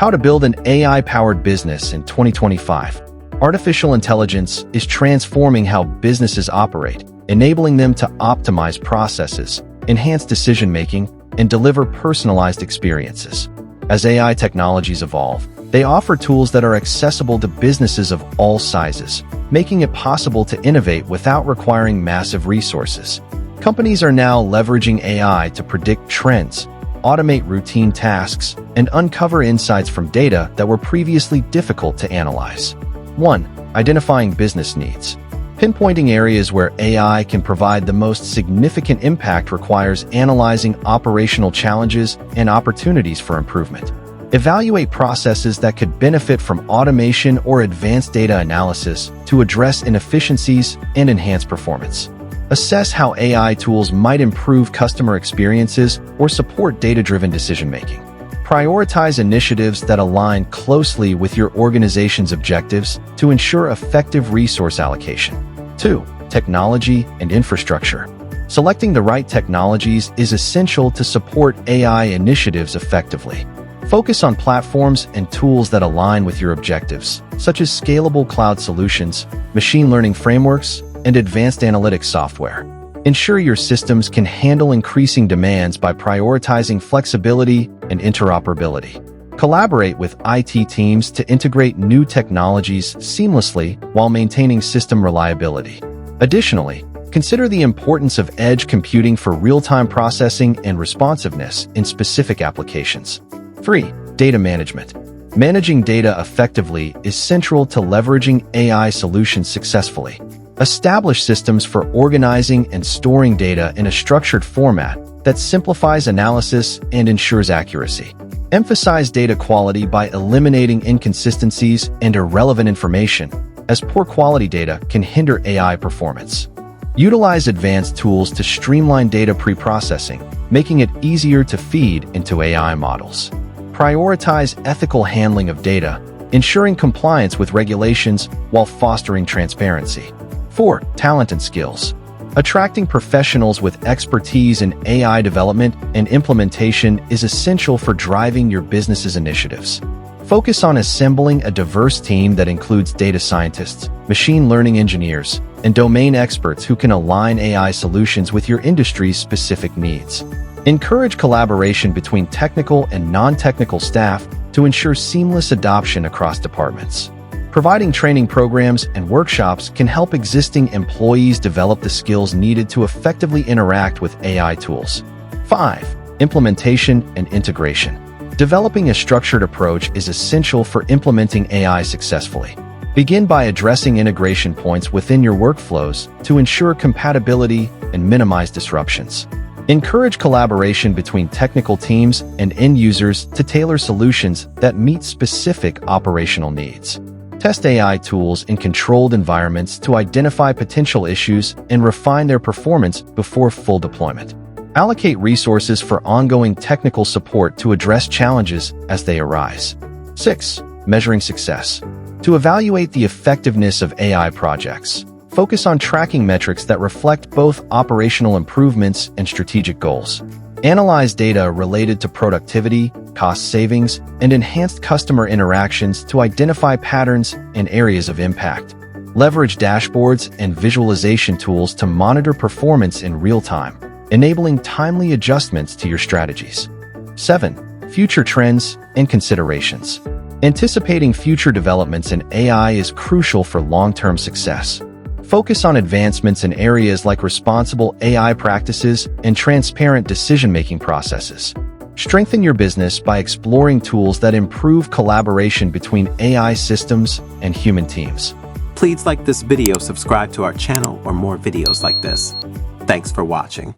How to build an AI-powered business in 2025. Artificial intelligence is transforming how businesses operate, enabling them to optimize processes, enhance decision-making, and deliver personalized experiences. As AI technologies evolve, they offer tools that are accessible to businesses of all sizes, making it possible to innovate without requiring massive resources. Companies are now leveraging AI to predict trends, automate routine tasks, and uncover insights from data that were previously difficult to analyze. 1. Identifying business needs. Pinpointing areas where AI can provide the most significant impact requires analyzing operational challenges and opportunities for improvement. Evaluate processes that could benefit from automation or advanced data analysis to address inefficiencies and enhance performance. Assess how AI tools might improve customer experiences or support data-driven decision-making. Prioritize initiatives that align closely with your organization's objectives to ensure effective resource allocation. 2. Technology and infrastructure. Selecting the right technologies is essential to support AI initiatives effectively. Focus on platforms and tools that align with your objectives, such as scalable cloud solutions, machine learning frameworks, and advanced analytics software. Ensure your systems can handle increasing demands by prioritizing flexibility and interoperability. Collaborate with IT teams to integrate new technologies seamlessly while maintaining system reliability. Additionally, consider the importance of edge computing for real-time processing and responsiveness in specific applications. 3. Data management. Managing data effectively is central to leveraging AI solutions successfully. Establish systems for organizing and storing data in a structured format that simplifies analysis and ensures accuracy. Emphasize data quality by eliminating inconsistencies and irrelevant information, as poor quality data can hinder AI performance. Utilize advanced tools to streamline data pre-processing, making it easier to feed into AI models. Prioritize ethical handling of data, ensuring compliance with regulations while fostering transparency. 4. Talent and skills. Attracting professionals with expertise in AI development and implementation is essential for driving your business's initiatives. Focus on assembling a diverse team that includes data scientists, machine learning engineers, and domain experts who can align AI solutions with your industry's specific needs. Encourage collaboration between technical and non-technical staff to ensure seamless adoption across departments. Providing training programs and workshops can help existing employees develop the skills needed to effectively interact with AI tools. 5. Implementation and integration. Developing a structured approach is essential for implementing AI successfully. Begin by addressing integration points within your workflows to ensure compatibility and minimize disruptions. Encourage collaboration between technical teams and end users to tailor solutions that meet specific operational needs. Test AI tools in controlled environments to identify potential issues and refine their performance before full deployment. Allocate resources for ongoing technical support to address challenges as they arise. 6. Measuring success. To evaluate the effectiveness of AI projects, focus on tracking metrics that reflect both operational improvements and strategic goals. Analyze data related to productivity, cost savings, and enhanced customer interactions to identify patterns and areas of impact. Leverage dashboards and visualization tools to monitor performance in real time, enabling timely adjustments to your strategies. 7. Future trends and considerations. Anticipating future developments in AI is crucial for long-term success. Focus on advancements in areas like responsible AI practices and transparent decision-making processes. Strengthen your business by exploring tools that improve collaboration between AI systems and human teams. Please like this video, subscribe to our channel for more videos like this. Thanks for watching.